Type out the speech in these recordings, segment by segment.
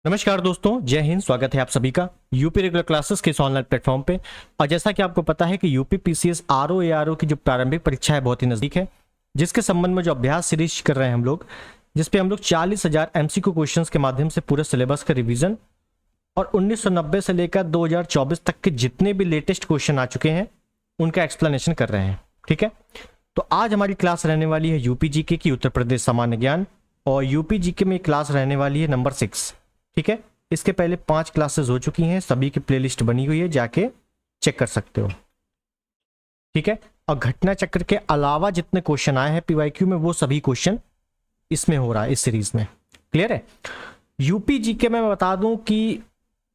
नमस्कार दोस्तों, जय हिंद। स्वागत है आप सभी का यूपी रेगुलर क्लासेस के इस ऑनलाइन प्लेटफॉर्म पे। और जैसा कि आपको पता है कि यूपी पीसीएस आरओ एआरओ की जो प्रारंभिक परीक्षा है बहुत ही नज़दीक है, जिसके संबंध में जो अभ्यास सीरीज कर रहे हैं हम लोग, जिसपे हम लोग 40,000 एमसीक्यू क्वेश्चंस के माध्यम से पूरे सिलेबस का रिवीजन और 1990 से लेकर 2024 तक के जितने भी लेटेस्ट क्वेश्चन आ चुके हैं उनका एक्सप्लेनेशन कर रहे हैं। ठीक है, तो आज हमारी क्लास रहने वाली है यूपी जीके की, उत्तर प्रदेश सामान्य ज्ञान, और यूपी जीके में क्लास रहने वाली है नंबर 6। ठीक है, इसके पहले 5 क्लासेस हो चुकी हैं, सभी की प्लेलिस्ट बनी हुई है, जाके चेक कर सकते हो। ठीक है, और घटना चक्र के अलावा जितने क्वेश्चन आए हैं पीवाईक्यू में वो सभी क्वेश्चन इसमें हो रहा है, इस सीरीज में। क्लियर है? यूपी जीके में मैं बता दूं कि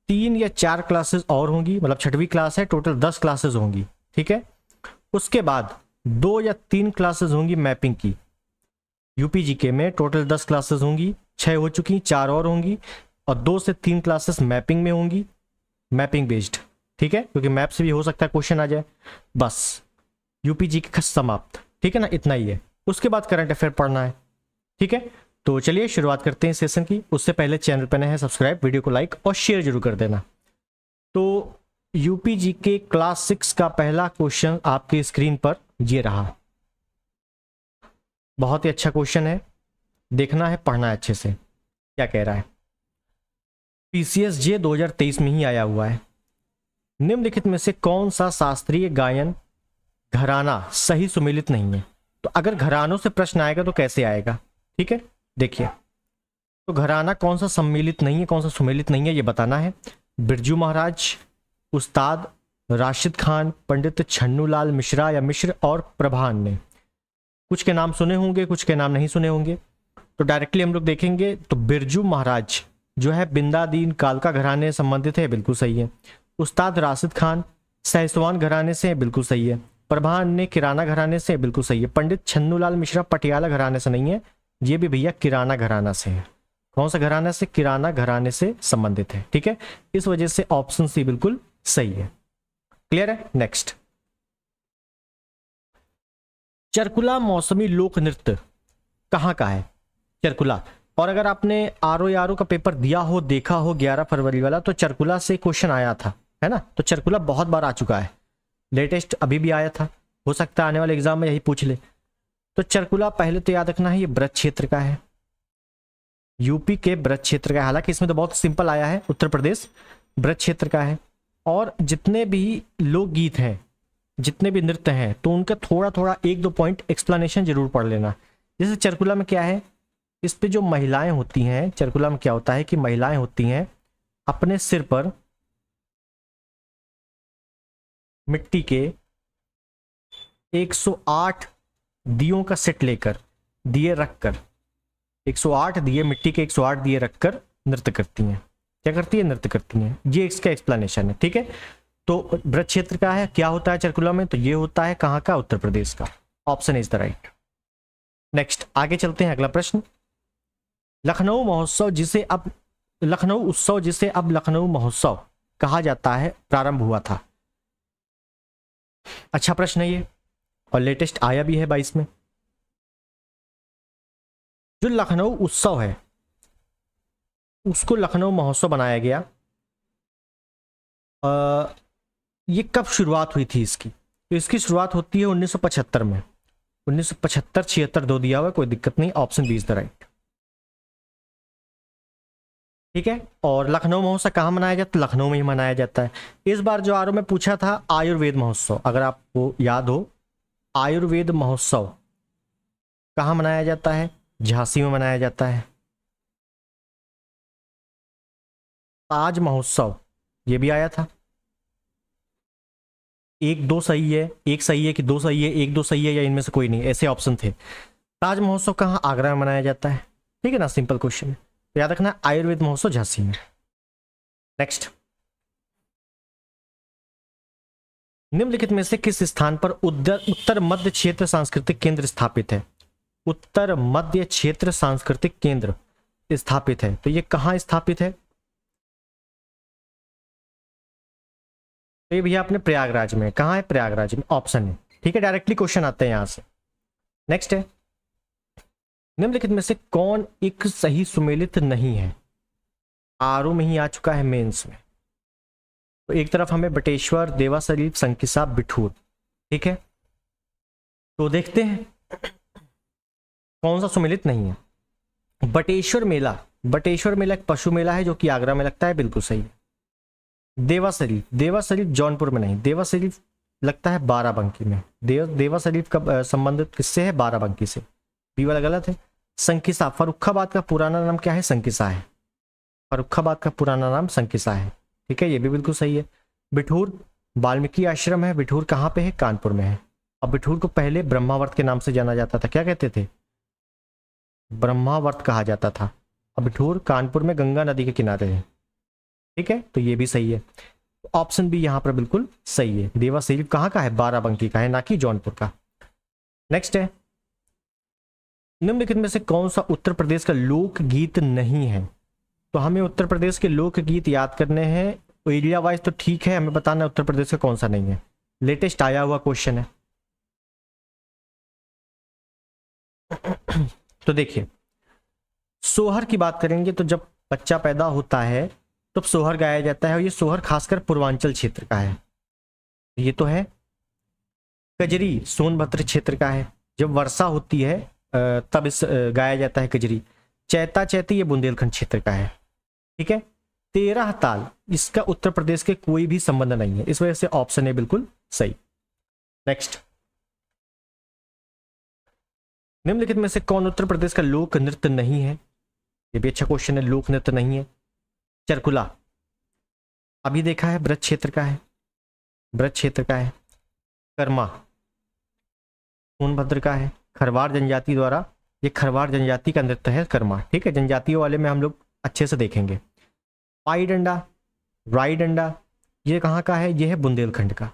3 या 4 क्लासेस और होंगी, मतलब 6वीं क्लास है, टोटल 10 क्लासेस होंगी। ठीक है, उसके बाद 2 या 3 क्लासेस होंगी मैपिंग की। यूपी जीके में टोटल 10 क्लासेस होंगी, 6 हो चुकी, 4 और होंगी, और 2 से 3 क्लासेस मैपिंग में होंगी, मैपिंग बेस्ड। ठीक है, क्योंकि मैप से भी हो सकता है क्वेश्चन आ जाए। बस यूपी जीके का समाप्त। ठीक है ना, इतना ही है। उसके बाद करंट अफेयर पढ़ना है। ठीक है, तो चलिए शुरुआत करते हैं सेशन की। उससे पहले चैनल पर नए हैं सब्सक्राइब, वीडियो को लाइक और शेयर जरूर कर देना। तो यूपी जीके क्लास 6 का पहला क्वेश्चन आपके स्क्रीन पर ये रहा। बहुत ही अच्छा क्वेश्चन है, देखना है, पढ़ना है अच्छे से। क्या कह रहा है? पीसीएस जे 2023 में ही आया हुआ है। निम्नलिखित में से कौन सा शास्त्रीय गायन घराना सही सुमेलित नहीं है? तो अगर घरानों से प्रश्न आएगा तो कैसे आएगा? ठीक है, देखिए, तो घराना कौन सा सम्मिलित नहीं है, कौन सा सुमेलित नहीं है, ये बताना है। बिरजू महाराज, उस्ताद राशिद खान, पंडित छन्नूलाल मिश्रा या मिश्र और प्रभान ने। कुछ के नाम सुने होंगे, कुछ के नाम नहीं सुने होंगे। तो डायरेक्टली हम लोग देखेंगे तो बिरजू महाराज जो है बिंदादीन कालका घराने से संबंधित है, बिल्कुल सही है। उस्ताद राशिद खान सहसवान घराने से, बिल्कुल सही है। प्रभान ने किराना घराने से, बिल्कुल सही है। पंडित छन्नूलाल मिश्रा पटियाला घराने से नहीं है, ये भी भैया किराना घराना से है। कौन सा घराना से? किराना घराने से संबंधित है। ठीक है, इस वजह से ऑप्शन सी बिल्कुल सही है। क्लियर है? नेक्स्ट, चरकुला मौसमी लोक नृत्य कहाँ का है? चरकुला। और अगर आपने आरओ का पेपर दिया हो, देखा हो 11 फरवरी वाला, तो चरकुला से क्वेश्चन आया था, है ना। तो चरकुला बहुत बार आ चुका है, लेटेस्ट अभी भी आया था, हो सकता है आने वाले एग्जाम में यही पूछ ले। तो चरकुला पहले तो याद रखना है, ये ब्रज क्षेत्र का है, यूपी के ब्रज क्षेत्र का है। हालांकि इसमें तो बहुत सिंपल आया है, उत्तर प्रदेश ब्रज क्षेत्र का है। और जितने भी लोकगीत हैं, जितने भी नृत्य हैं, तो उनका थोड़ा थोड़ा 1-2 पॉइंट एक्सप्लेनेशन जरूर पढ़ लेना। जैसे चरकुला में क्या है, इस पे जो महिलाएं होती हैं, चरकुला में क्या होता है कि महिलाएं होती हैं अपने सिर पर मिट्टी के 108 दियों का सेट लेकर, दिए रखकर, 108 दिए, मिट्टी के 108 दिए रखकर नृत्य करती हैं। क्या करती है? नृत्य करती हैं। ये इसका एक्सप्लेनेशन है। ठीक है, तो ब्रज क्षेत्र का है, क्या होता है चरकुला में? तो ये होता है कहाँ का? उत्तर प्रदेश का। Option is the right. Next, आगे चलते हैं। अगला प्रश्न, लखनऊ महोत्सव जिसे अब लखनऊ उत्सव जिसे अब लखनऊ महोत्सव कहा जाता है, प्रारंभ हुआ था। अच्छा प्रश्न है ये, और लेटेस्ट आया भी है 22 में। जो लखनऊ उत्सव है उसको लखनऊ महोत्सव बनाया गया। ये कब शुरुआत हुई थी इसकी? तो इसकी शुरुआत होती है 1975 में। 1975-76 दो दिया हुआ, कोई दिक्कत नहीं, option B is the right. ठीक है, और लखनऊ महोत्सव कहाँ मनाया जाता है? लखनऊ में ही मनाया जाता है। इस बार जो आरओ में पूछा था आयुर्वेद महोत्सव, अगर आपको याद हो, आयुर्वेद महोत्सव कहाँ मनाया जाता है? झांसी में मनाया जाता है। ताज महोत्सव, ये भी आया था। 1-2 सही है, 1 सही है कि 2 सही है, 1-2 सही है या इनमें से कोई नहीं, ऐसे ऑप्शन थे। ताज महोत्सव कहाँ? आगरा में मनाया जाता है। ठीक है ना, सिंपल क्वेश्चन है, तो याद रखना आयुर्वेद महोत्सव झांसी में। नेक्स्ट, निम्नलिखित में से किस स्थान पर उत्तर मध्य क्षेत्र सांस्कृतिक केंद्र स्थापित है? उत्तर मध्य क्षेत्र सांस्कृतिक केंद्र स्थापित है, तो ये कहाँ स्थापित है? तो ये भैया अपने प्रयागराज में। कहाँ है? प्रयागराज में, ऑप्शन है। ठीक है, डायरेक्टली क्वेश्चन आते हैं यहां से। नेक्स्ट है, निम्नलिखित में से कौन एक सही सुमेलित नहीं है? आरओ में ही आ चुका है मेंस में। तो एक तरफ हमें बटेश्वर, देवा शरीफ, संकिसा, बिठूर, ठीक है। तो देखते हैं कौन सा सुमेलित नहीं है। बटेश्वर मेला, बटेश्वर मेला एक पशु मेला है जो कि आगरा में लगता है, बिल्कुल सही है। देवा शरीफ, देवा शरीफ जौनपुर में नहीं, देवा शरीफ लगता है बाराबंकी में। देवा शरीफ का संबंधित किससे है? बाराबंकी से। बी वाला गलत है। संकिसा, फर्रुखाबाद का पुराना नाम क्या है? संकिसा है। फर्रुखाबाद का पुराना नाम संकिसा है, ठीक है, ये भी बिल्कुल सही है। बिठूर वाल्मीकि आश्रम है। बिठूर कहाँ पे है? कानपुर में है। अब बिठूर को पहले ब्रह्मावर्त के नाम से जाना जाता था, क्या कहते थे? ब्रह्मावर्त कहा जाता था। अब बिठूर कानपुर में गंगा नदी के किनारे है, ठीक है, तो ये भी सही है। ऑप्शन बी यहाँ पर बिल्कुल सही है। देवा शरीफ कहाँ का है? बाराबंकी का है, ना कि जौनपुर का। नेक्स्ट है, निम्नलिखित में से कौन सा उत्तर प्रदेश का लोकगीत नहीं है? तो हमें उत्तर प्रदेश के लोकगीत याद करने हैं। एरिया वाइज तो ठीक है, हमें बताना है उत्तर प्रदेश का कौन सा नहीं है। लेटेस्ट आया हुआ क्वेश्चन है। तो देखिए, सोहर की बात करेंगे तो जब बच्चा पैदा होता है तब सोहर गाया जाता है, और ये सोहर खासकर पूर्वांचल क्षेत्र का है। ये तो है। कजरी सोनभद्र क्षेत्र का है, जब वर्षा होती है तब इस गाया जाता है कजरी। चैता चैती ये बुंदेलखंड क्षेत्र का है, ठीक है। 13 ताल, इसका उत्तर प्रदेश के कोई भी संबंध नहीं है, इस वजह से ऑप्शन है बिल्कुल सही। नेक्स्ट, निम्नलिखित में से कौन उत्तर प्रदेश का लोक नृत्य नहीं है? ये भी अच्छा क्वेश्चन है, लोक नृत्य नहीं है। चरकुला अभी देखा है, ब्रज क्षेत्र का है, ब्रज क्षेत्र का है। कर्मा सोनभद्र का है, खरवार जनजाति द्वारा, ये खरवार जनजाति का नृत्य है कर्मा, ठीक है। जनजातियों वाले में हम लोग अच्छे से देखेंगे। पाई डंडा, राई डंडा, ये कहाँ का है? ये है बुंदेलखंड का,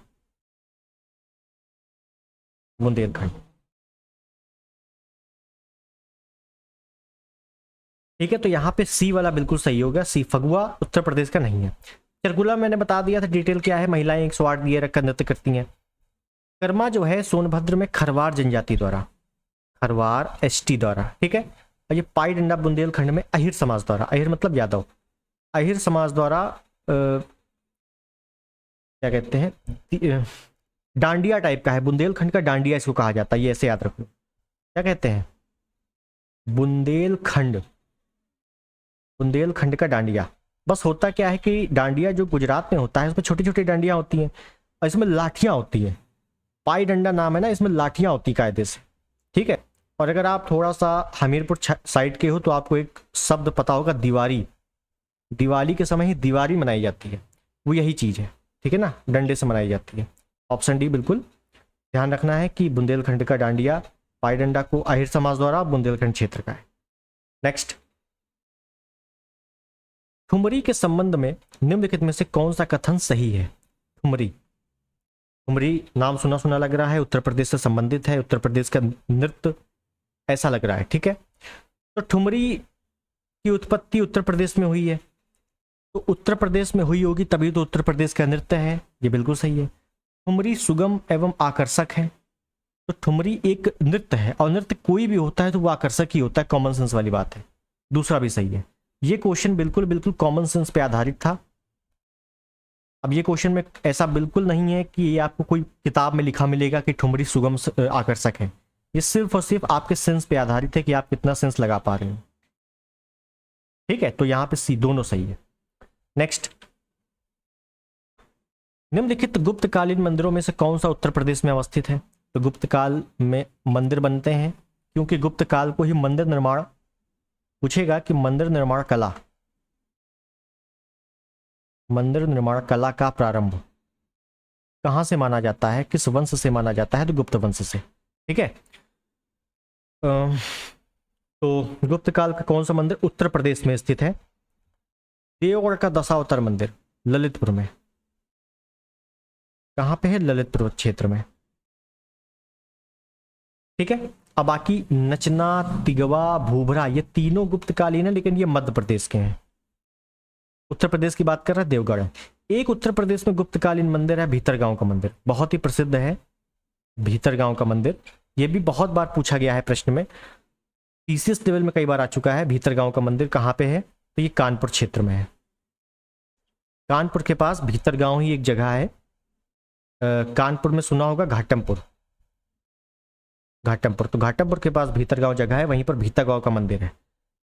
बुंदेलखंड, ठीक है। तो यहाँ पे सी वाला बिल्कुल सही होगा, सी। फगुआ उत्तर प्रदेश का नहीं है। चरकुला मैंने बता दिया था, डिटेल क्या है, महिलाएं 108 दिए रखकर नृत्य करती हैं। कर्मा जो है सोनभद्र में खरवार जनजाति द्वारा, खरवार एसटी द्वारा, ठीक है। और ये पाई डंडा बुंदेलखंड में अहिर समाज द्वारा, अहिर मतलब यादव, अहिर समाज द्वारा क्या कहते हैं, डांडिया टाइप का है। बुंदेलखंड का डांडिया इसको कहा जाता है, ये ऐसे याद रखो। क्या कहते हैं? बुंदेलखंड, बुंदेलखंड का डांडिया। बस होता क्या है कि डांडिया जो गुजरात में होता है उसमें छोटी छोटी डांडियां होती हैं और इसमें लाठियां होती हैं। पाई डंडा नाम है ना, इसमें लाठियां होती कायदे से, ठीक है। और अगर आप थोड़ा सा हमीरपुर साइड के हो तो आपको एक शब्द पता होगा, दिवारी। दिवाली के समय ही दिवारी मनाई जाती है, वो यही चीज़ है, ठीक है ना, डंडे से मनाई जाती है। ऑप्शन डी बिल्कुल ध्यान रखना है कि बुंदेलखंड का डांडिया, पाई डंडा को अहिर समाज द्वारा बुंदेलखंड क्षेत्र का है। नेक्स्ट, ठुमरी के संबंध में निम्नलिखित में से कौन सा कथन सही है? ठुमरी, ठुमरी नाम सुना सुना लग रहा है, उत्तर प्रदेश से संबंधित है, उत्तर प्रदेश का नृत्य ऐसा लग रहा है, ठीक है। तो ठुमरी की उत्पत्ति उत्तर प्रदेश में हुई है, तो उत्तर प्रदेश में हुई होगी तभी तो उत्तर प्रदेश का नृत्य है, ये बिल्कुल सही है। ठुमरी सुगम एवं आकर्षक है, तो ठुमरी एक नृत्य है और नृत्य कोई भी होता है तो वो आकर्षक ही होता है, कॉमन सेंस वाली बात है। दूसरा भी सही है, ये क्वेश्चन बिल्कुल बिल्कुल कॉमन सेंस पे आधारित था। अब ये क्वेश्चन में ऐसा बिल्कुल नहीं है कि ये आपको कोई किताब में लिखा मिलेगा कि ठुमरी सुगम आकर्षक है, ये सिर्फ और सिर्फ आपके सेंस पे आधारित है कि आप कितना सेंस लगा पा रहे हैं, ठीक है। तो यहाँ पे सी दोनों सही है। नेक्स्ट, निम्नलिखित गुप्तकालीन मंदिरों में से कौन सा उत्तर प्रदेश में अवस्थित है? तो गुप्त काल में मंदिर बनते हैं, क्योंकि गुप्त काल को ही मंदिर निर्माण पूछेगा कि मंदिर निर्माण कला, मंदिर निर्माण कला का प्रारंभ कहां से माना जाता है, किस वंश से माना जाता है? तो गुप्त वंश से, ठीक है। तो गुप्त काल का कौन सा मंदिर उत्तर प्रदेश में स्थित है? देवगढ़ का दशावतार मंदिर ललितपुर में, कहां पे है? ललितपुर क्षेत्र में, ठीक है। अब बाकी नचना, तिगवा, भूभरा, ये तीनों गुप्तकालीन है, लेकिन ये मध्य प्रदेश के हैं। उत्तर प्रदेश की बात कर रहा है देवगढ़ है। एक उत्तर प्रदेश में गुप्तकालीन मंदिर है भीतरगांव का मंदिर, बहुत ही प्रसिद्ध है भीतरगांव का मंदिर, ये भी बहुत बार पूछा गया है प्रश्न में, टीसीएस लेवल में कई बार आ चुका है। भीतरगांव का मंदिर कहाँ पे है? तो ये कानपुर क्षेत्र में है, कानपुर के पास भीतरगांव ही एक जगह है। कानपुर में सुना होगा घाटमपुर, घाटमपुर, तो घाटमपुर के पास भीतरगांव जगह है, वहीं पर भीतरगांव का मंदिर है,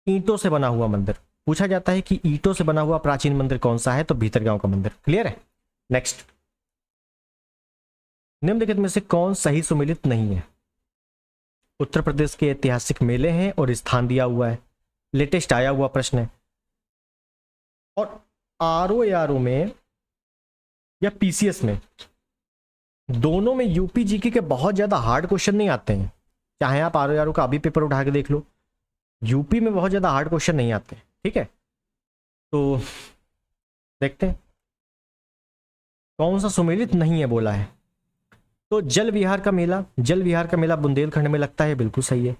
ईंटों से बना हुआ मंदिर। पूछा जाता है कि ईंटों से बना हुआ प्राचीन मंदिर कौन सा है, तो भीतरगांव का मंदिर। क्लियर है। नेक्स्ट, निम्नलिखित में से कौन सही सुमेलित नहीं है? उत्तर प्रदेश के ऐतिहासिक मेले हैं और स्थान दिया हुआ है, लेटेस्ट आया हुआ प्रश्न है। और आरओ में या पीसीएस में, दोनों में यूपी जीके के बहुत ज्यादा हार्ड क्वेश्चन नहीं आते हैं। चाहे आप आरओ का अभी पेपर उठा के देख लो, यूपी में बहुत ज्यादा हार्ड क्वेश्चन नहीं आते। ठीक है, तो देखते हैं कौन सा सुमेलित नहीं है बोला है। तो जल विहार का मेला, जल विहार का मेला बुंदेलखंड में लगता है, बिल्कुल सही है।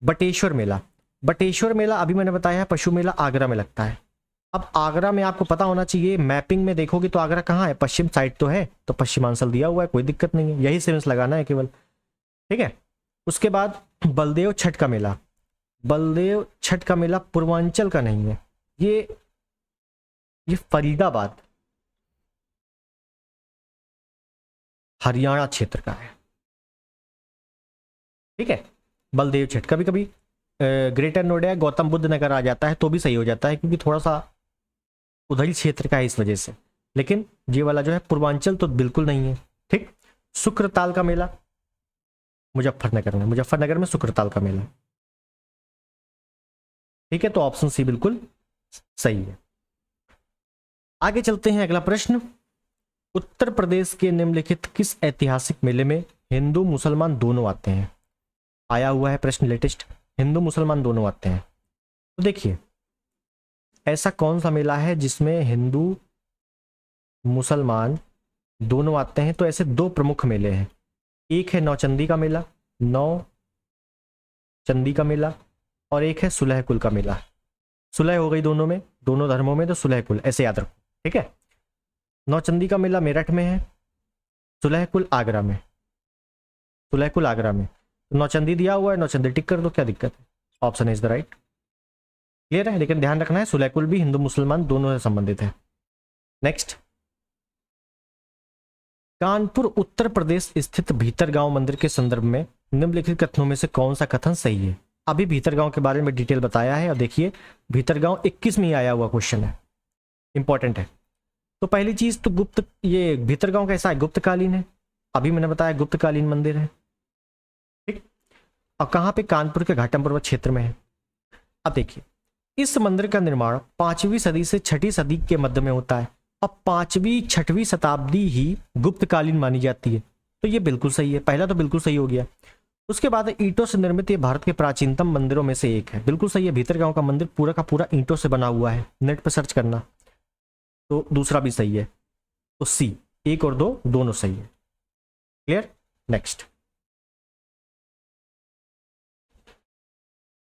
बटेश्वर मेला, बटेश्वर मेला अभी मैंने बताया है, पशु मेला आगरा में लगता है। अब आगरा में आपको पता होना चाहिए, मैपिंग में देखोगे तो आगरा कहाँ है, पश्चिम साइड तो है, तो पश्चिमांचल दिया हुआ है, कोई दिक्कत नहीं है, यही सेंस लगाना है केवल। ठीक है, उसके बाद बलदेव छठ का मेला, बलदेव छठ का मेला पूर्वांचल का नहीं है, ये फरीदाबाद हरियाणा क्षेत्र का है। ठीक है, बलदेव छठ कभी कभी ग्रेटर नोएडा गौतम बुद्ध नगर आ जाता है तो भी सही हो जाता है, क्योंकि थोड़ा सा उधरी क्षेत्र का है इस वजह से, लेकिन ये वाला जो है पूर्वांचल तो बिल्कुल नहीं है। ठीक, शुक्रताल का मेला मुजफ्फरनगर में, मुजफ्फरनगर में शुक्रताल का मेला। ठीक है, तो ऑप्शन सी बिल्कुल सही है। आगे चलते हैं, अगला प्रश्न, उत्तर प्रदेश के निम्नलिखित किस ऐतिहासिक मेले में हिंदू मुसलमान दोनों आते हैं? आया हुआ है प्रश्न लेटेस्ट, हिंदू मुसलमान दोनों आते हैं। तो देखिए, ऐसा कौन सा मेला है जिसमें हिंदू मुसलमान दोनों आते हैं? तो ऐसे दो प्रमुख मेले हैं, एक है नौचंदी का मेला, नौचंदी का मेला, और एक है सुलह कुल का मेला। सुलह हो गई दोनों में, दोनों धर्मों में, तो सुलह कुल ऐसे याद रखो। ठीक है, नौचंदी का मेला मेरठ में है, सुलह कुल आगरा में, सुलह कुल आगरा में। नौचंदी दिया हुआ है, नौचंदी टिक कर दो, क्या दिक्कत है, option is the right. Clear है, लेकिन ध्यान रखना है सुलह कुल भी हिंदू मुसलमान दोनों से संबंधित है। नेक्स्ट, कानपुर उत्तर प्रदेश स्थित भीतरगांव मंदिर के संदर्भ में निम्नलिखित कथनों में से कौन सा कथन सही है? अभी भीतरगांव के बारे में डिटेल बताया है, और देखिए भीतरगांव 21 में ही आया हुआ क्वेश्चन है, इंपॉर्टेंट है। तो पहली चीज तो गुप्त, ये भीतरगांव कैसा है, गुप्तकालीन है, अभी मैंने बताया गुप्तकालीन मंदिर है। ठीक, और कहाँ पे, कानपुर के घाटम पर्वत क्षेत्र में है। अब देखिए, इस मंदिर का निर्माण 5वीं सदी से 6वीं सदी के मध्य में होता है, और 5वीं 6वीं शताब्दी ही गुप्तकालीन मानी जाती है, तो ये बिल्कुल सही है, पहला तो बिल्कुल सही हो गया। उसके बाद ईंटों से निर्मित ये भारत के प्राचीनतम मंदिरों में से एक है, बिल्कुल सही है, भीतरगांव का मंदिर पूरा का पूरा ईंटों से बना हुआ है, नेट पर सर्च करना। तो दूसरा भी सही है, तो सी, 1 और 2 दोनों सही है। क्लियर। नेक्स्ट,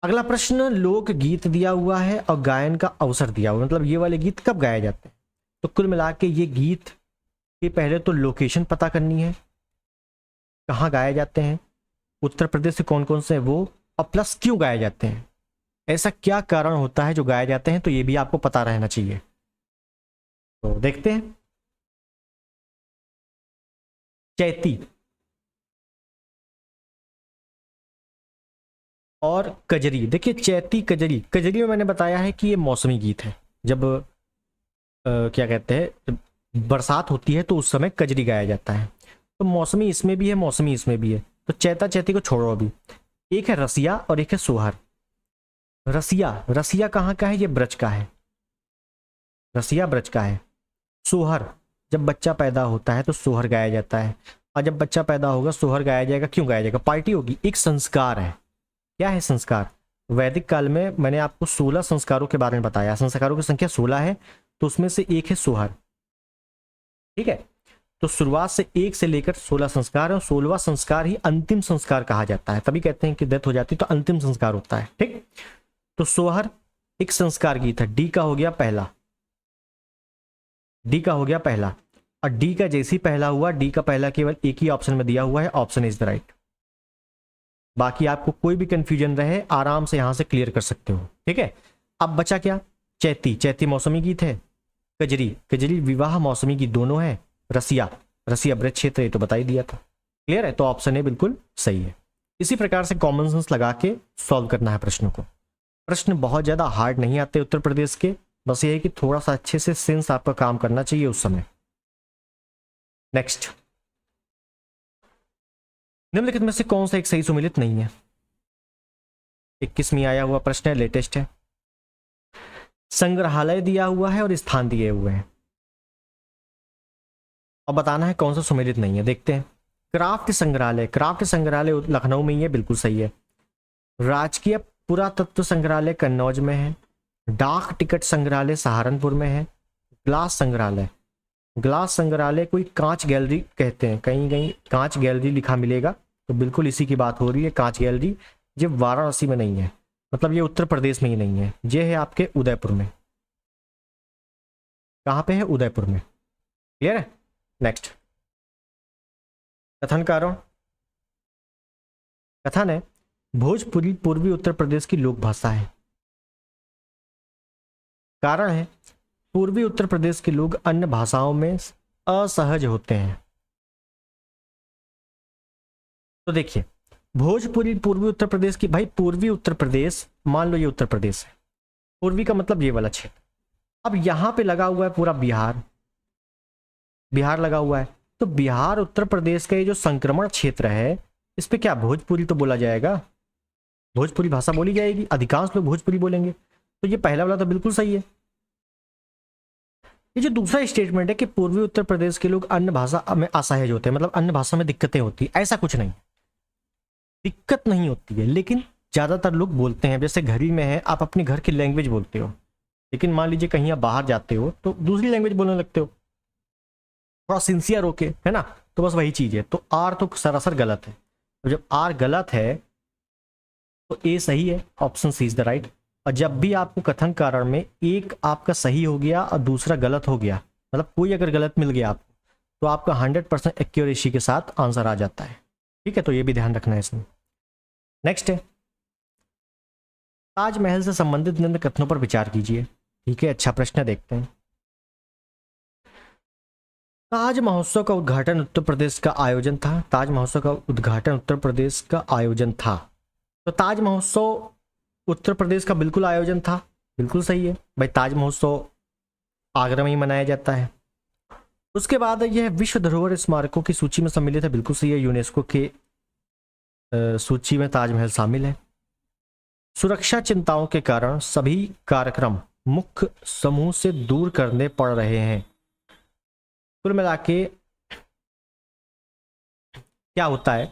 अगला प्रश्न, लोक गीत दिया हुआ है और गायन का अवसर दिया हुआ है, मतलब ये वाले गीत कब गाए जाते हैं? तो कुल मिला के ये गीत के पहले तो लोकेशन पता करनी है, कहाँ गाए जाते हैं, उत्तर प्रदेश से कौन कौन से हैं वो, और प्लस क्यों गाए जाते हैं, ऐसा क्या कारण होता है जो गाए जाते हैं, तो ये भी आपको पता रहना चाहिए। तो देखते हैं, चैती और कजरी। देखिए चैती कजरी, कजरी में मैंने बताया है कि ये मौसमी गीत है, जब क्या कहते हैं, जब बरसात होती है तो उस समय कजरी गाया जाता है। तो मौसमी इसमें भी है, मौसमी इसमें भी है, तो चैता चैती को छोड़ो अभी। एक है रसिया और एक है सोहर। रसिया, रसिया कहाँ का है, ये ब्रज का है, रसिया ब्रज का है। सोहर, जब बच्चा पैदा होता है तो सोहर गाया जाता है, और जब बच्चा पैदा होगा सोहर गाया जाएगा। क्यों गाया जाएगा, पार्टी होगी, एक संस्कार है। क्या है संस्कार? वैदिक काल में मैंने आपको 16 संस्कारों के बारे में बताया, संस्कारों की संख्या 16 है, तो उसमें से एक है सोहर। ठीक है, तो शुरुआत से 1 से लेकर 16 संस्कार है, और 16वां संस्कार ही अंतिम संस्कार कहा जाता है, तभी कहते हैं कि डेथ हो जाती तो अंतिम संस्कार होता है। ठीक, तो सोहर एक संस्कार गीत है, डी का हो गया पहला, डी का हो गया पहला, और डी का जैसे ही पहला हुआ, डी का पहला केवल एक ही ऑप्शन में दिया हुआ है, ऑप्शन इज द राइट। बाकी आपको कोई भी कंफ्यूजन रहे आराम से यहां से क्लियर कर सकते हो। ठीक है, अब बचा क्या, चैती। चैती मौसमी गीत है, कजरी, कजरी विवाह मौसमी की दोनों है। रसिया, रसिया ब्रज क्षेत्र, ये तो बता ही दिया था। क्लियर है, तो ऑप्शन ए बिल्कुल सही है। इसी प्रकार से कॉमन सेंस लगा के सॉल्व करना है प्रश्न को। प्रश्न बहुत ज्यादा हार्ड नहीं आते उत्तर प्रदेश के, बस ये है कि थोड़ा सा अच्छे से सेंस आपका काम करना चाहिए उस समय। नेक्स्ट, निम्नलिखित में से कौन सा एक सही सुमेलित नहीं है? 21 में आया हुआ प्रश्न है, लेटेस्ट है। संग्रहालय दिया हुआ है और स्थान दिए हुए हैं, अब बताना है कौन सा सुमेलित नहीं है। देखते हैं। क्राफ्ट संग्रहालय, क्राफ्ट संग्रहालय लखनऊ में ही है, बिल्कुल सही है। राजकीय पुरातत्व संग्रहालय कन्नौज में है। डाक टिकट संग्रहालय सहारनपुर में है। ग्लास संग्रहालय, ग्लास संग्रहालय कोई कांच गैलरी कहते हैं, कहीं कहीं कांच गैलरी लिखा मिलेगा, तो बिल्कुल इसी की बात हो रही है, कांच गैलरी। ये वाराणसी में नहीं है, मतलब ये उत्तर प्रदेश में ही नहीं है, ये है आपके उदयपुर में। कहाँ पे है? उदयपुर में। क्लियर है? नेक्स्ट, कथन कारण। कथन है भोजपुरी पूर्वी उत्तर प्रदेश की लोक भाषा है। कारण है पूर्वी उत्तर प्रदेश के लोग अन्य भाषाओं में असहज होते हैं। तो देखिए, भोजपुरी पूर्वी उत्तर प्रदेश की, भाई पूर्वी उत्तर प्रदेश मान लो ये उत्तर प्रदेश है, पूर्वी का मतलब ये वाला क्षेत्र। अब यहां पे लगा हुआ है पूरा बिहार, बिहार लगा हुआ है, तो बिहार उत्तर प्रदेश का ये जो संक्रमण क्षेत्र है, इस पे क्या भोजपुरी तो बोला जाएगा, भोजपुरी भाषा बोली जाएगी, अधिकांश लोग भोजपुरी बोलेंगे। तो ये पहला वाला तो बिल्कुल सही है। ये जो दूसरा स्टेटमेंट है कि पूर्वी उत्तर प्रदेश के लोग अन्य भाषा में असहज होते हैं, मतलब अन्य भाषा में दिक्कतें होती है, ऐसा कुछ नहीं, दिक्कत नहीं होती है, लेकिन ज्यादातर लोग बोलते हैं। जैसे घर ही में है, आप अपने घर की लैंग्वेज बोलते हो, लेकिन मान लीजिए कहीं आप बाहर जाते हो तो दूसरी लैंग्वेज बोलने लगते हो, थोड़ा सिंसियर होके, है ना। तो बस वही चीज है। तो आर तो सरासर गलत है, तो जब आर गलत है तो ए सही है, option C is the right. और जब भी आपको कथन कारण में एक आपका सही हो गया और दूसरा गलत हो गया, मतलब कोई अगर गलत मिल गया आपको, तो आपका 100% एक्यूरेसी के साथ आंसर आ जाता है। ठीक है, तो ये भी ध्यान रखना है इसमें। नेक्स्ट है, ताजमहल से संबंधित निम्न कथनों पर विचार कीजिए। ठीक है, अच्छा प्रश्न, देखते हैं। ताज महोत्सव का उद्घाटन उत्तर प्रदेश का आयोजन था। ताज महोत्सव का उद्घाटन उत्तर प्रदेश का आयोजन था, तो ताज महोत्सव उत्तर प्रदेश का बिल्कुल आयोजन था, बिल्कुल सही है भाई। ताज महोत्सव आगरा में ही मनाया जाता है। उसके बाद यह विश्व धरोहर स्मारकों की सूची में सम्मिलित है, बिल्कुल सही है, यूनेस्को के सूची में ताजमहल शामिल है। सुरक्षा चिंताओं के कारण सभी कार्यक्रम मुख्य समूह से दूर करने पड़ रहे हैं। कुल मिला के क्या होता है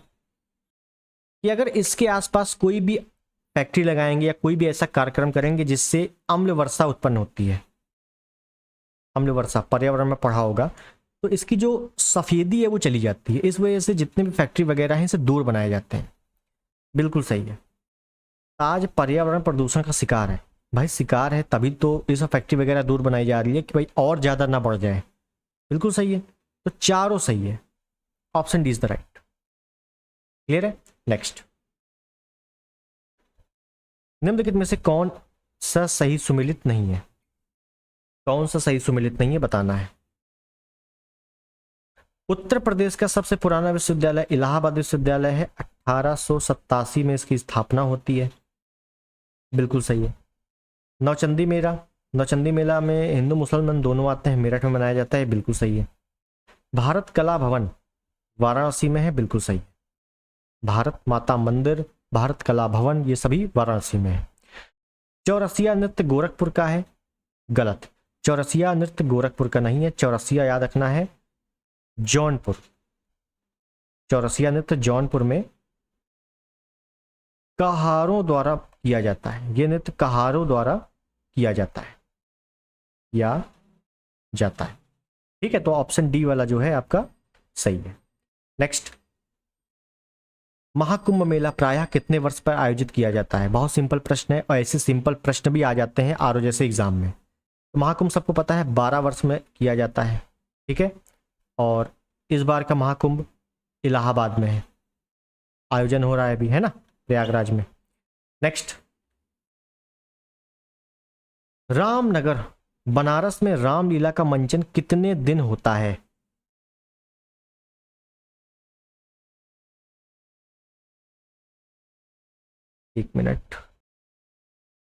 कि अगर इसके आसपास कोई भी फैक्ट्री लगाएंगे या कोई भी ऐसा कार्यक्रम करेंगे जिससे अम्ल वर्षा उत्पन्न होती है, अम्ल वर्षा पर्यावरण में पढ़ा होगा, तो इसकी जो सफेदी है वो चली जाती है। इस वजह से जितने भी फैक्ट्री वगैरह हैं इसे दूर बनाए जाते हैं, बिल्कुल सही है। ताज पर्यावरण प्रदूषण का शिकार है, भाई शिकार है तभी तो ये सब फैक्ट्री वगैरह दूर बनाई जा रही है कि भाई और ज्यादा ना बढ़ जाए, बिल्कुल सही है। तो चारों सही है, option D is the right. Clear है? नेक्स्ट, निम्नलिखित में से कौन सा सही सुमेलित नहीं है? कौन सा सही सुमेलित नहीं है बताना है। उत्तर प्रदेश का सबसे पुराना विश्वविद्यालय इलाहाबाद विश्वविद्यालय है, 1887 में इसकी स्थापना होती है, बिल्कुल सही है। नौचंदी मेला, नौचंदी मेला में हिंदू मुसलमान दोनों आते हैं, मेरठ में मनाया जाता है, बिल्कुल सही है। भारत कला भवन वाराणसी में है, बिल्कुल सही। भारत माता मंदिर, भारत कला भवन, ये सभी वाराणसी में है। चौरसिया नृत्य गोरखपुर का है, गलत। चौरसिया नृत्य गोरखपुर का नहीं है, चौरसिया याद रखना है जौनपुर। चौरसिया नृत्य जौनपुर में कहारों द्वारा किया जाता है, ये नृत्य कहारों द्वारा किया जाता है या जाता है। ठीक है, तो ऑप्शन डी वाला जो है आपका सही है। नेक्स्ट, महाकुंभ मेला प्रायः कितने वर्ष पर आयोजित किया जाता है? बहुत सिंपल प्रश्न है, और ऐसे सिंपल प्रश्न भी आ जाते हैं आरओ जैसे एग्जाम में। तो महाकुंभ सबको पता है 12 वर्ष में किया जाता है, ठीक है। और इस बार का महाकुंभ इलाहाबाद में है, आयोजन हो रहा है अभी, है ना, प्रयागराज में। नेक्स्ट, रामनगर बनारस में रामलीला का मंचन कितने दिन होता है? एक मिनट।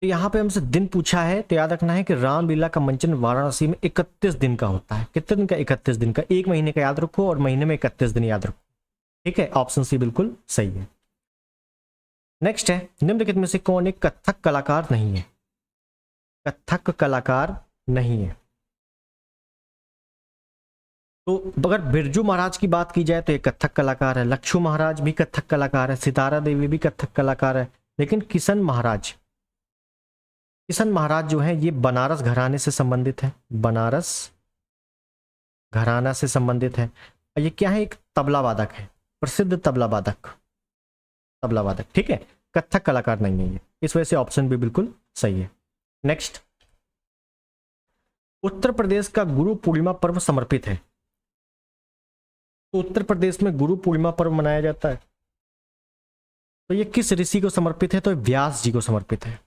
तो यहाँ पे हमसे दिन पूछा है, तो याद रखना है कि रामलीला का मंचन वाराणसी में 31 दिन का होता है। कितने दिन का? 31 दिन का। एक महीने का याद रखो और महीने में 31 दिन याद रखो। ठीक है, ऑप्शन सी बिल्कुल सही है। नेक्स्ट है, निम्नलिखित में से कौन एक कथक कलाकार नहीं है? कथक कलाकार नहीं है। तो अगर बिरजू महाराज की बात की जाए तो ये कथक कलाकार है, लक्ष्मू महाराज भी कथक कलाकार है, सितारा देवी भी कथक कलाकार है, लेकिन किशन महाराज जो है ये बनारस घराने से संबंधित है। बनारस घराना से संबंधित है। और ये क्या है? एक तबला वादक है, प्रसिद्ध तबला वादक। ठीक है, कथक कलाकार नहीं है ये, इस वजह से ऑप्शन भी बिल्कुल सही है। नेक्स्ट, उत्तर प्रदेश का गुरु पूर्णिमा पर्व समर्पित है। तो उत्तर प्रदेश में गुरु पूर्णिमा पर्व मनाया जाता है, तो ये किस ऋषि को समर्पित है? तो व्यास जी को समर्पित है।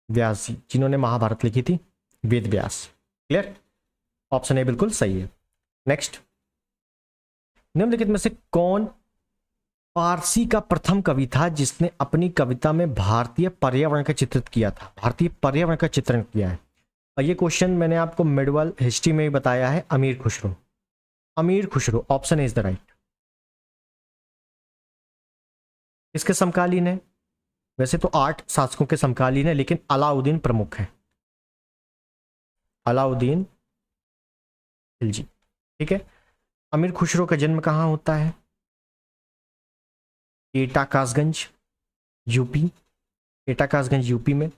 व्यास जी, जिन्होंने महाभारत लिखी थी, Ved Vyas. Clear? Option A बिल्कुल सही है। नेक्स्ट, निम्नलिखित में से कौन पारसी का प्रथम कवि था जिसने अपनी कविता में भारतीय पर्यावरण का चित्रित किया था? भारतीय पर्यावरण का चित्रण किया है। और ये क्वेश्चन मैंने आपको मिडवल हिस्ट्री में भी बताया है। अमीर खुसरो। अमीर Khusro, option is the right. इसके समकालीन है, वैसे तो 8 शासकों के समकालीन है, लेकिन अलाउद्दीन प्रमुख है। अलाउद्दीन खिलजी। ठीक है, अमीर खुसरो का जन्म कहाँ होता है? एटा कासगंज, यूपी। एटा कासगंज यूपी में।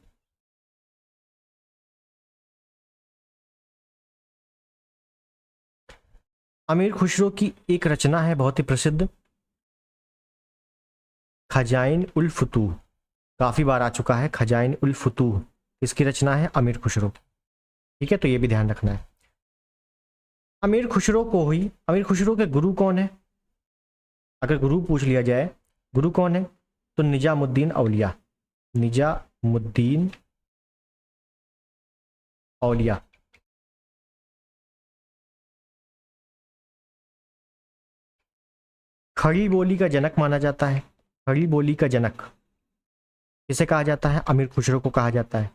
अमीर खुसरो की एक रचना है बहुत ही प्रसिद्ध, खजाइन उल फुतूह। काफी बार आ चुका है खजाइन उल फुतूह। इसकी रचना है अमीर खुसरो। ठीक है, तो ये भी ध्यान रखना है। अमीर खुसरो के गुरु कौन है? अगर गुरु पूछ लिया जाए, गुरु कौन है, तो निजामुद्दीन औलिया। निजामुद्दीन औलिया। खड़ी बोली का जनक माना जाता है। खड़ी बोली का जनक किसे कहा जाता है? अमीर खुसरो को कहा जाता है।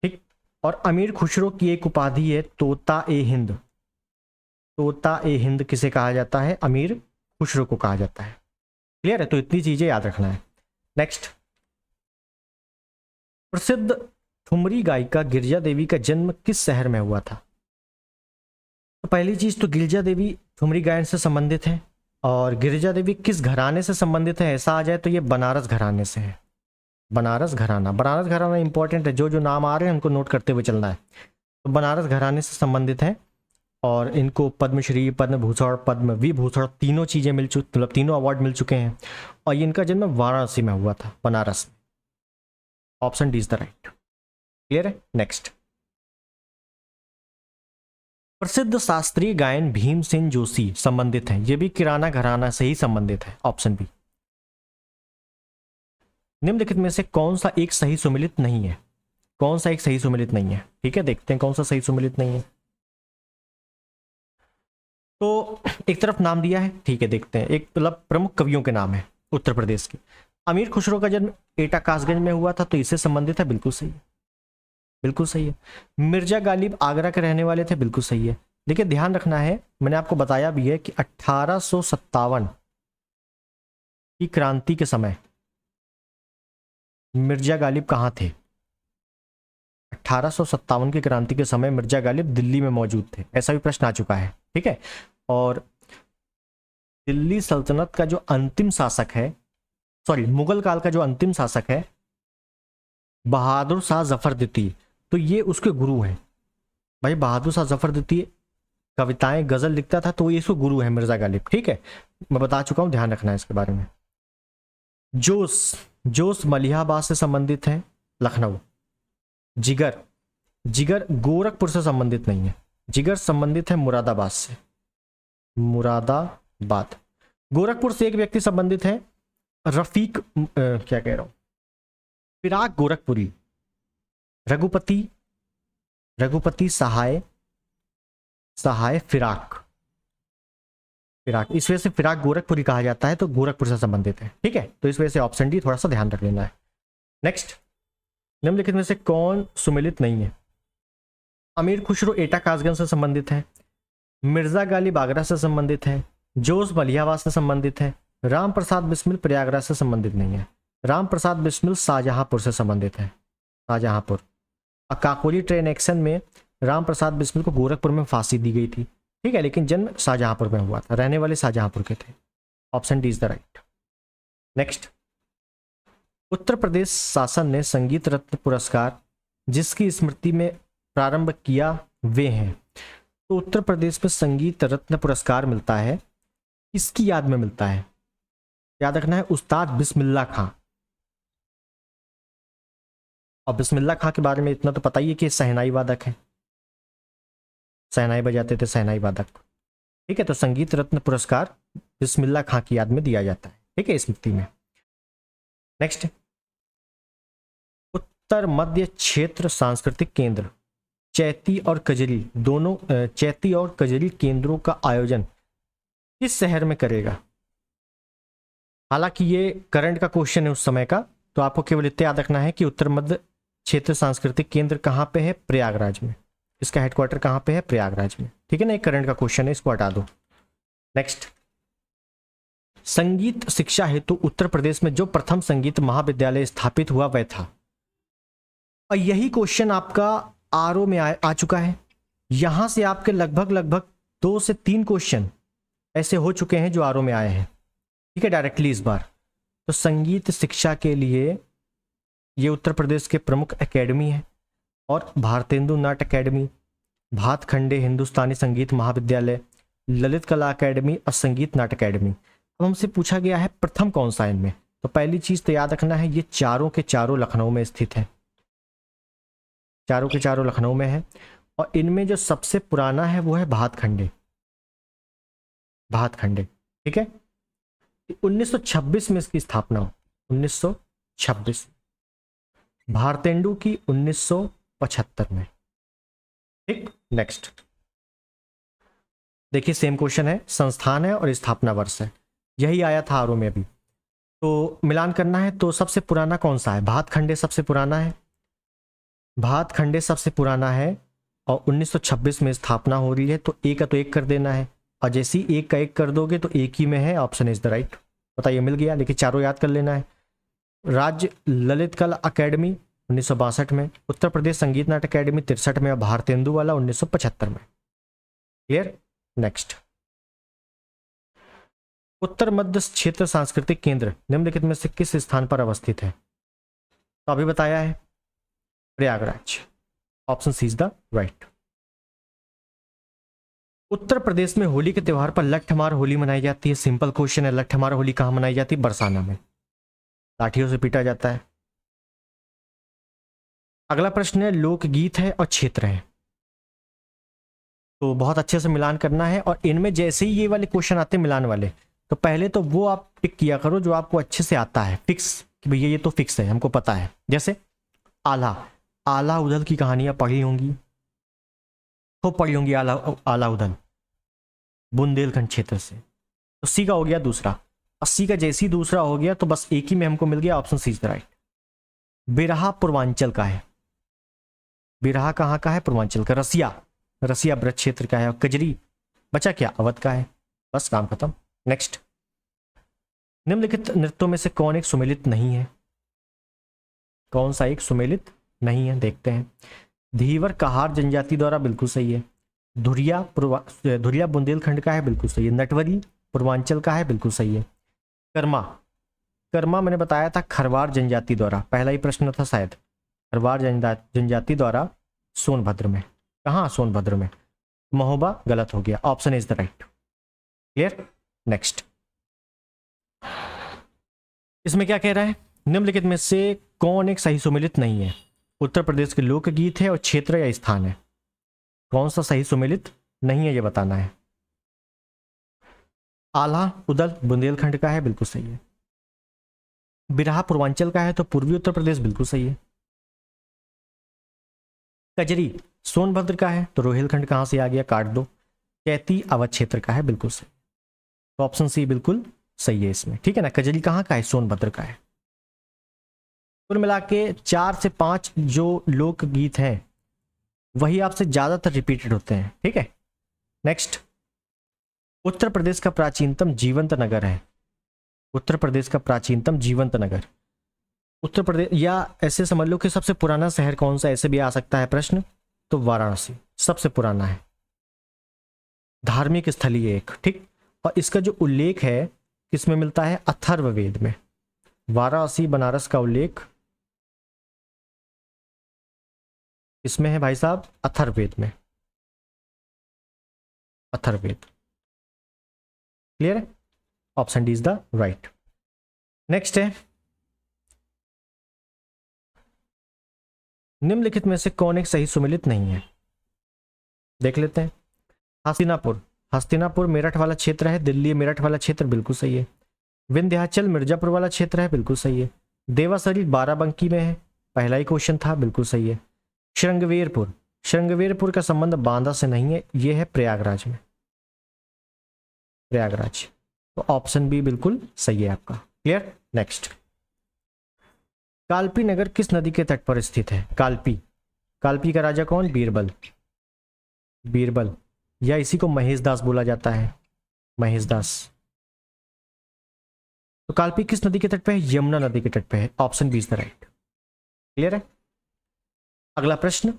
ठीक, और अमीर खुसरो की एक उपाधि है तोता ए हिंद। तोता ए हिंद किसे कहा जाता है? अमीर खुसरो को कहा जाता है। क्लियर है? तो इतनी चीजें याद रखना है। नेक्स्ट, प्रसिद्ध ठुमरी गायिका गिरिजा देवी का जन्म किस शहर में हुआ था? तो पहली चीज तो गिरिजा देवी ठुमरी गायन से संबंधित है, और गिरिजा देवी किस घराने से संबंधित है ऐसा आ जाए तो ये बनारस घराने से है। बनारस घराना इंपॉर्टेंट है, जो जो नाम आ रहे हैं उनको नोट करते हुए चलना है। तो बनारस घराने से संबंधित है, और इनको पद्मश्री, पद्म भूषण, पद्म विभूषण तीनों चीजें मतलब तीनों अवार्ड मिल चुके हैं। और इनका जन्म वाराणसी में हुआ था, बनारस में। Option D is the right. Clear है? नेक्स्ट, प्रसिद्ध शास्त्रीय गायन भीमसेन जोशी संबंधित है। ये भी किराना घराना से ही संबंधित है। Option B. निम्नलिखित में से कौन सा एक सही सुमिलित नहीं है? कौन सा एक सही सुमिलित नहीं है? ठीक है, देखते हैं कौन सा सही सुमिलित नहीं है। तो एक तरफ नाम दिया है, ठीक है, देखते हैं। एक मतलब प्रमुख कवियों के नाम है उत्तर प्रदेश के। अमीर खुसरो का जन्म एटा कासगंज में हुआ था, तो इससे संबंधित है। बिल्कुल सही है, बिल्कुल सही है। मिर्जा गालिब आगरा के रहने वाले थे। बिल्कुल सही है। देखिए, ध्यान रखना है, मैंने आपको बताया भी है कि 1857 की क्रांति के समय मिर्जा गालिब कहाँ थे? 1857 की क्रांति के समय मिर्जा गालिब दिल्ली में मौजूद थे। ऐसा भी प्रश्न आ चुका है। ठीक है, और दिल्ली सल्तनत का जो अंतिम शासक है, मुगल काल का जो अंतिम शासक है बहादुर शाह जफर द्वितीय, तो ये उसके गुरु हैं। भाई बहादुर शाह जफर द्वितीय कविताएं गजल लिखता था, तो ये इसको गुरु है मिर्जा गालिब। ठीक है, मैं बता चुका हूं, ध्यान रखना है इसके बारे में। जोश मलिहाबाद से संबंधित है, लखनऊ। जिगर गोरखपुर से संबंधित नहीं है। जिगर संबंधित है मुरादाबाद से। मुरादाबाद। गोरखपुर से एक व्यक्ति संबंधित है, रफीक क्या कह रहा हूं, फिराक गोरखपुरी। रघुपति रघुपति सहाय, सहाय फिराक, फिराक, इस वजह से फिराक गोरखपुरी कहा जाता है, तो गोरखपुर से संबंधित है। ठीक है, तो इस वजह से ऑप्शन डी थोड़ा सा ध्यान रख लेना है। नेक्स्ट, निम्नलिखित में से कौन सुमेलित नहीं है? अमीर खुसरो एटा कासगंज से संबंधित है, मिर्जा गालिब आगरा से संबंधित है, जोश मलिहाबाद से संबंधित है, राम प्रसाद बिस्मिल प्रयागराज से संबंधित नहीं है। राम प्रसाद बिस्मिल शाहजहांपुर से संबंधित है, शाहजहांपुर। काकोरी ट्रेन एक्शन में राम प्रसाद बिस्मिल को गोरखपुर में फांसी दी गई थी। ठीक है, लेकिन जन्म शाहजहांपुर में हुआ था, रहने वाले शाहजहांपुर के थे। Option D is the right. Next, Uttar Pradesh शासन ने संगीत रत्न पुरस्कार जिसकी स्मृति में प्रारंभ किया वे हैं। तो उत्तर प्रदेश में संगीत रत्न पुरस्कार मिलता है, इसकी याद में मिलता है, याद रखना है, उस्ताद बिस्मिल्लाह खां। और बिस्मिल्लाह खां के बारे में इतना तो पता ही है कि शहनाई वादक है, शहनाई बजाते थे, शहनाई वादक। ठीक है, तो संगीत रत्न पुरस्कार बिस्मिल्लाह खां की याद में दिया जाता है। ठीक है, स्मृति में। नेक्स्ट, उत्तर मध्य क्षेत्र सांस्कृतिक केंद्र चैती और कजरी दोनों, चैती और कजरी केंद्रों का आयोजन किस शहर में करेगा? हालांकि ये करंट का क्वेश्चन है उस समय का, तो आपको केवल इतना याद रखना है कि उत्तर मध्य क्षेत्र सांस्कृतिक केंद्र कहाँ पे है? प्रयागराज में। इसका हेडक्वार्टर कहाँ पे है? प्रयागराज में। ठीक है ना, एक करंट का क्वेश्चन है, इसको हटा दो। नेक्स्ट, संगीत शिक्षा हेतु उत्तर प्रदेश में जो प्रथम संगीत महाविद्यालय स्थापित हुआ वह था। और यही क्वेश्चन आपका आरओ में आ चुका है। यहां से आपके लगभग 2 से 3 क्वेश्चन ऐसे हो चुके हैं जो आरओ में आए हैं। ठीक है, डायरेक्टली इस बार। तो संगीत शिक्षा के लिए ये उत्तर प्रदेश के प्रमुख एकेडमी है, और भारतेंदु नाट्य अकेडमी, भातखंडे हिंदुस्तानी संगीत महाविद्यालय, ललित कला अकेडमी और संगीत नाट्य अकेडमी। अब हमसे पूछा गया है प्रथम कौन सा इनमें, तो पहली चीज तो याद रखना है, ये चारों के चारों लखनऊ में स्थित है, चारों के चारों लखनऊ में है। और इनमें जो सबसे पुराना है वो है भातखंडे, भातखंडे। ठीक है, 1926 में इसकी स्थापना हो, 1926। भारतेंदु की 1975 में। ठीक, नेक्स्ट देखिए, सेम क्वेश्चन है, संस्थान है और स्थापना वर्ष है, यही आया था आरओ में भी। तो मिलान करना है, तो सबसे पुराना कौन सा है? भातखंडे सबसे पुराना है, भातखंडे सबसे पुराना है, और 1926 में स्थापना हो रही है, तो एक का तो एक कर देना है, और जैसे ही एक का एक कर दोगे तो एक ही में है। Option is the right. बताइए, मिल गया, लेकिन चारों याद कर लेना है। राज्य ललित कला अकेडमी 1962 में, उत्तर प्रदेश संगीत नाट्य अकेडमी 63 में, और भारतेंदु वाला 1975 में। क्लियर? नेक्स्ट, उत्तर मध्य क्षेत्र सांस्कृतिक केंद्र निम्नलिखित में से किस स्थान पर अवस्थित है? तो अभी बताया है, Prayagraj. Option C is the right. Uttar Pradesh में होली के त्योहार पर लठमार होली मनाई जाती है। सिंपल क्वेश्चन है, लठमार होली कहां मनाई जाती है? बरसाना में, लाठियों से पीटा जाता है। अगला प्रश्न है, लोकगीत है और क्षेत्र है, तो बहुत अच्छे से मिलान करना है। और इनमें जैसे ही ये वाले क्वेश्चन आते हैं मिलान वाले, तो पहले तो वो आप टिक किया करो जो आपको अच्छे से आता है, फिक्स, कि भैया ये तो फिक्स है, हमको पता है। जैसे आला, आला उदल की कहानियां पढ़ी होंगी, खूब पढ़ी होंगी, आला उदल बुंदेलखंड क्षेत्र से। तो सी का हो गया दूसरा, 80 का जैसी दूसरा हो गया तो बस एक ही में हमको मिल गया। Option C is the right. बिरहा पूर्वांचल का है, बिरहा कहाँ का है? पूर्वांचल का। रसिया, रसिया ब्रज क्षेत्र का है। और कजरी बचा क्या? अवध का है। बस काम खत्म। नेक्स्ट, निम्नलिखित नृत्यों में से कौन एक सुमेलित नहीं है? कौन सा एक सुमेलित नहीं है? देखते हैं। धीवर कहार जनजाति द्वारा, बिल्कुल सही है। धुरिया बुंदेलखंड का है, बिल्कुल सही है। नटवरी पूर्वांचल का है, बिल्कुल सही है। कर्मा, कर्मा मैंने बताया था खरवार जनजाति द्वारा, पहला ही प्रश्न था शायद, खरवार जनजाति द्वारा सोनभद्र में। कहाँ? सोनभद्र में। महोबा गलत हो गया। Option is the right. Clear? Next, इसमें क्या कह रहा है? निम्नलिखित में से कौन एक सही सुमेलित नहीं है? उत्तर प्रदेश के लोकगीत है और क्षेत्र या स्थान है। कौन सा सही सुमेलित नहीं है ये बताना है। आला उदल बुंदेलखंड का है, बिल्कुल सही है। बिरहा पूर्वांचल का है, तो पूर्वी उत्तर प्रदेश, बिल्कुल सही है। कजरी सोनभद्र का है, तो रोहिलखंड कहां से आ गया, काट दो। कैती अवध क्षेत्र का है, बिल्कुल सही। तो ऑप्शन सी बिल्कुल सही है इसमें, ठीक है ना। कजरी कहाँ का है, सोनभद्र का है। कुल मिला के 4 से 5 जो लोकगीत हैं वही आपसे ज्यादातर रिपीटेड होते हैं, ठीक है। नेक्स्ट, उत्तर प्रदेश का प्राचीनतम जीवंत नगर है। उत्तर प्रदेश का प्राचीनतम जीवंत नगर, उत्तर प्रदेश, या ऐसे समझ लो कि सबसे पुराना शहर कौन सा, ऐसे भी आ सकता है प्रश्न। तो वाराणसी सबसे पुराना है, धार्मिक स्थली है एक, ठीक। और इसका जो उल्लेख है किसमें मिलता है, अथर्ववेद में। वाराणसी बनारस का उल्लेख इसमें है भाई साहब, अथर्ववेद में, अथर्ववेद। क्लियर है, option D is the right. Next है, निम्नलिखित में से कौन एक सही सुमेलित नहीं है, देख लेते हैं। हस्तिनापुर, हस्तिनापुर मेरठ वाला क्षेत्र है, दिल्ली मेरठ वाला क्षेत्र, बिल्कुल सही है। विंध्याचल मिर्जापुर वाला क्षेत्र है, बिल्कुल सही है। देवासरी बाराबंकी में है, पहला ही क्वेश्चन था, बिल्कुल सही है। श्रृंगवेरपुर, श्रृंगवेरपुर का संबंध बांदा से नहीं है, यह है प्रयागराज में, प्रयागराज। तो ऑप्शन बी बिल्कुल सही है आपका। क्लियर। नेक्स्ट, कालपी नगर किस नदी के तट पर स्थित है, कालपी, कालपी का राजा कौन, बीरबल, बीरबल, या इसी को महेश दास बोला जाता है, महेश दास। तो कालपी किस नदी के तट पे है, यमुना नदी के तट पे है, option B is the right. Clear है। अगला प्रश्न,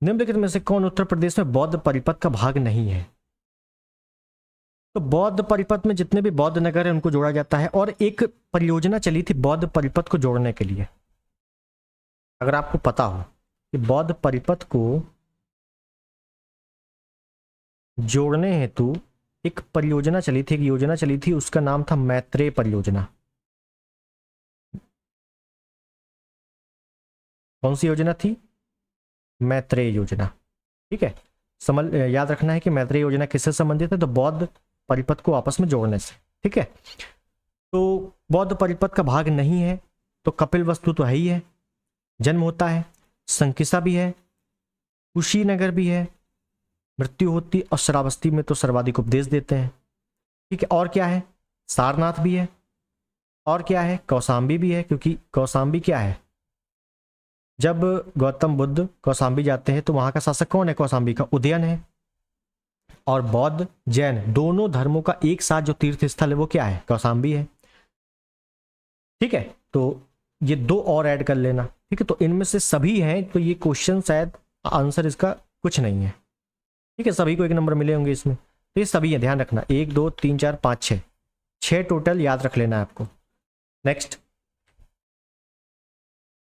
निम्नलिखित में से कौन उत्तर प्रदेश में बौद्ध परिपथ का भाग नहीं है। तो बौद्ध परिपथ में जितने भी बौद्ध नगर है उनको जोड़ा जाता है, और एक परियोजना चली थी बौद्ध परिपथ को जोड़ने के लिए। अगर आपको पता हो कि बौद्ध परिपथ को जोड़ने हेतु एक परियोजना चली थी, एक योजना चली थी, उसका नाम था मैत्रेय परियोजना। कौन सी योजना थी, मैत्रेय योजना, ठीक है। समझ, याद रखना है कि मैत्रेय योजना किससे संबंधित है, तो बौद्ध परिपथ को आपस में जोड़ने से, ठीक है। तो बौद्ध परिपथ का भाग नहीं है, तो कपिल वस्तु तो है ही है, जन्म होता है, संकिसा भी है, कुशीनगर भी है, मृत्यु होती, और श्रावस्ती में तो सर्वाधिक उपदेश देते हैं, ठीक है। और क्या है, सारनाथ भी है, और क्या है, कौसाम्बी भी है, क्योंकि कौसाम्बी क्या है, जब गौतम बुद्ध कौसाम्बी जाते हैं तो वहां का शासक कौन है, कौसाम्बी का उदयन है। और बौद्ध जैन दोनों धर्मों का एक साथ जो तीर्थ स्थल है वो क्या है, कौसाम्बी है, ठीक है। तो ये दो और ऐड कर लेना, ठीक है। तो इनमें से सभी हैं, तो ये क्वेश्चन शायद आंसर इसका कुछ नहीं है, ठीक है। सभी को एक नंबर मिले होंगे इसमें, तो ये सभी है, ध्यान रखना, 1 2 3 4 5 6, 6 टोटल याद रख लेना है आपको। नेक्स्ट,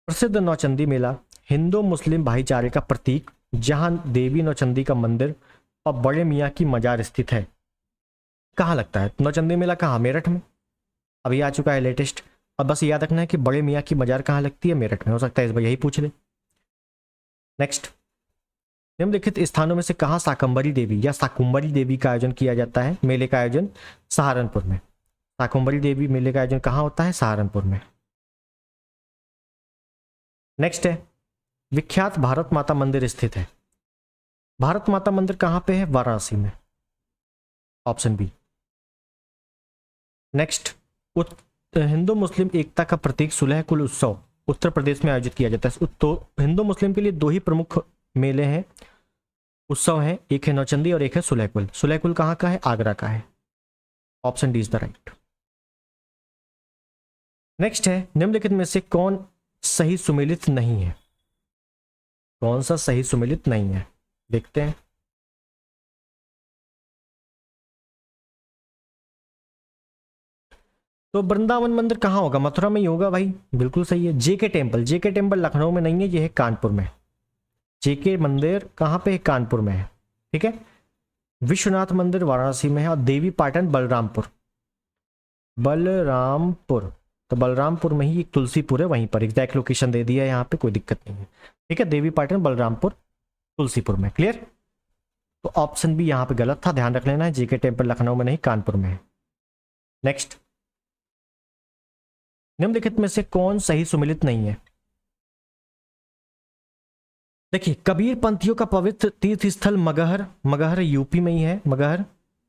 प्रसिद्ध नौचंदी मेला हिंदू मुस्लिम भाईचारे का प्रतीक, जहां देवी नौचंदी का मंदिर और बड़े मियाँ की मजार स्थित है, कहाँ लगता है नौचंदी मेला, कहाँ, मेरठ में, अभी आ चुका है लेटेस्ट। और बस याद रखना है कि बड़े मियाँ की मजार कहाँ लगती है, मेरठ में, हो सकता है इस बार यही पूछ ले। नेक्स्ट, निम्नलिखित स्थानों में से कहाँ शाकंभरी देवी या शाकुंभरी देवी का आयोजन किया जाता है, मेले का आयोजन सहारनपुर में। शाकुंभरी देवी मेले का आयोजन कहाँ होता है, सहारनपुर में। नेक्स्ट है, विख्यात भारत माता मंदिर स्थित है, भारत माता मंदिर कहाँ पे है, वाराणसी में, ऑप्शन बी। नेक्स्ट, हिंदू मुस्लिम एकता का प्रतीक सुलह कुल उत्सव उत्तर प्रदेश में आयोजित किया जाता है। तो हिंदू मुस्लिम के लिए दो ही प्रमुख मेले हैं, उत्सव हैं, एक है नौचंदी और एक है सुलह कुल। सुलह कुल कहाँ का है, आगरा का है, option D is the right. Next है, निम्नलिखित में से कौन सही सुमेलित नहीं है, कौन सा सही सुमेलित नहीं है, देखते हैं। तो वृंदावन मंदिर कहाँ होगा, मथुरा में ही होगा भाई, बिल्कुल सही है। JK temple, JK temple Lucknow में नहीं है, ये है कानपुर में। जेके मंदिर कहाँ पे है, कानपुर में है, ठीक है। विश्वनाथ मंदिर वाराणसी में है, और देवी पाटन बलरामपुर, बलरामपुर, तो बलरामपुर में ही एक तुलसीपुर है, वहीं पर एग्जैक्ट लोकेशन दे दिया है यहाँ पे, कोई दिक्कत नहीं है, ठीक है। देवी पाटन बलरामपुर तुलसीपुर में। क्लियर। तो ऑप्शन बी यहाँ पे गलत था, ध्यान रख लेना है, जेके टेम्पल लखनऊ में नहीं कानपुर में है। नेक्स्ट, निम्नलिखित में से कौन सही सुमेलित नहीं है, देखिए, कबीर पंथियों का पवित्र तीर्थ स्थल मगहर, मगहर यूपी में ही है मगहर,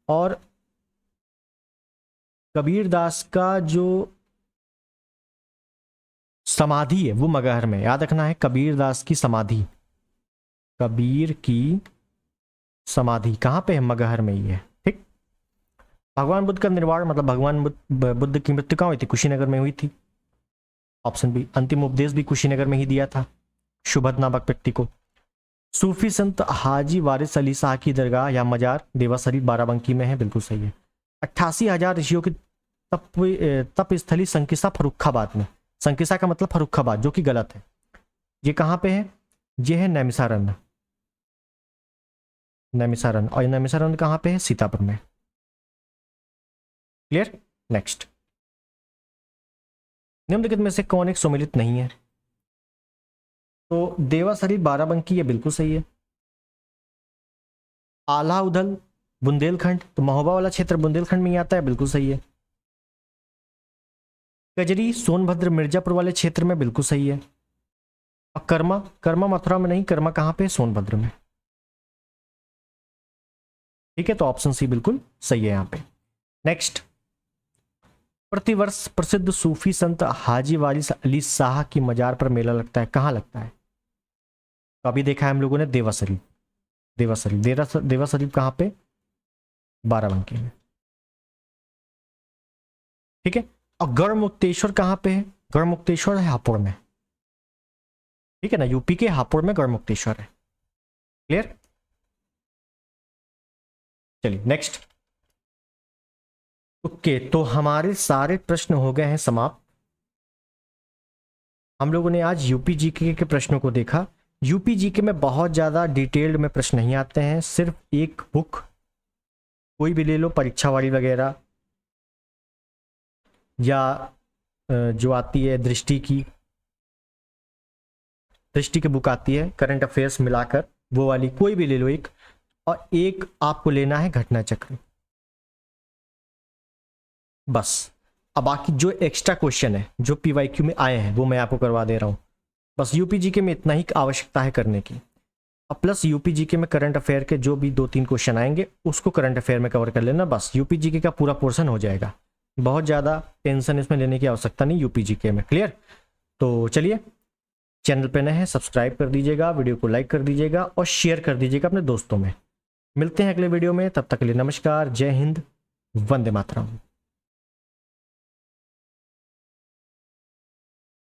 और कबीर दास का जो समाधि है वो मगहर में, याद रखना है, कबीर दास की समाधि, कबीर की समाधि कहाँ पे है? मगहर में ही है। ठीक। भगवान बुद्ध का निर्वाण मतलब भगवान बुद्ध की मृत्यु कहाँ हुई थी? कुशीनगर में हुई थी। Option B. अंतिम उपदेश भी कुशीनगर में ही दिया था शुभद नामक व्यक्ति को। सूफी संत हाजी वारिस अली शाह की दरगाह या मजार देवा शरीफ बाराबंकी में है, बिल्कुल सही है। 88,000 ऋषियों की तप स्थली संकिसा फर्रुखाबाद में, संकिसा का मतलब फर्रुखाबाद, जो कि गलत है। ये कहाँ पे है? ये है नैमिसारण्य, नैमिसारण्य, और नैमिसारण्य कहाँ पे है? सीतापुर में। क्लियर। नेक्स्ट, निम्नलिखित में से कौन एक सुमेलित नहीं है? तो देवा शरीफ बाराबंकी, ये बिल्कुल सही है। आला उदल बुंदेलखंड, तो महोबा वाला क्षेत्र बुंदेलखंड में ही आता है, बिल्कुल सही है। कजरी सोनभद्र मिर्जापुर वाले क्षेत्र में, बिल्कुल सही है। और कर्मा, कर्मा मथुरा में नहीं, कर्मा कहाँ पे? सोनभद्र में। ठीक है, तो ऑप्शन सी बिल्कुल सही है यहां पे। नेक्स्ट, प्रतिवर्ष प्रसिद्ध सूफी संत हाजी वारिस अली शाह की मजार पर मेला लगता है, कहाँ लगता है? तो अभी देखा है हम लोगों ने देवा शरीफ, देवा शरीफ, देवा शरीफ कहाँ पे? बाराबंकी में। ठीक है। और गढ़मुक्तेश्वर कहाँ पे है? गढ़मुक्तेश्वर है हापुड़ में। ठीक है ना, यूपी के हापुड़ में गढ़मुक्तेश्वर है। क्लियर। चलिए नेक्स्ट। ओके, तो हमारे सारे प्रश्न हो गए हैं समाप्त। हम लोगों ने आज यूपी जीके के प्रश्नों को देखा। यूपी जीके में बहुत ज़्यादा डिटेल्ड में प्रश्न नहीं आते हैं, सिर्फ एक बुक कोई भी ले लो, परीक्षा वाली वगैरह, या जो आती है दृष्टि की बुक आती है करंट अफेयर्स मिलाकर, वो वाली कोई भी ले लो एक, और एक आपको लेना है घटना चक्र, बस। अब बाकी जो एक्स्ट्रा क्वेश्चन है जो पीवाईक्यू में आए हैं वो मैं आपको करवा दे रहा हूँ। बस यूपी जीके में इतना ही आवश्यकता है करने की। अब प्लस यूपी जीके में करंट अफेयर के जो भी 2-3 क्वेश्चन आएंगे उसको करंट अफेयर में कवर कर लेना, बस यूपी जीके का पूरा पोर्शन हो जाएगा। बहुत ज़्यादा टेंशन इसमें लेने की आवश्यकता नहीं यूपी जीके में। क्लियर। तो चलिए, चैनल पे नए हैं सब्सक्राइब कर दीजिएगा, वीडियो को लाइक कर दीजिएगा और शेयर कर दीजिएगा अपने दोस्तों में। मिलते हैं अगले वीडियो में, तब तक के लिए नमस्कार, जय हिंद, वंदे मातरम।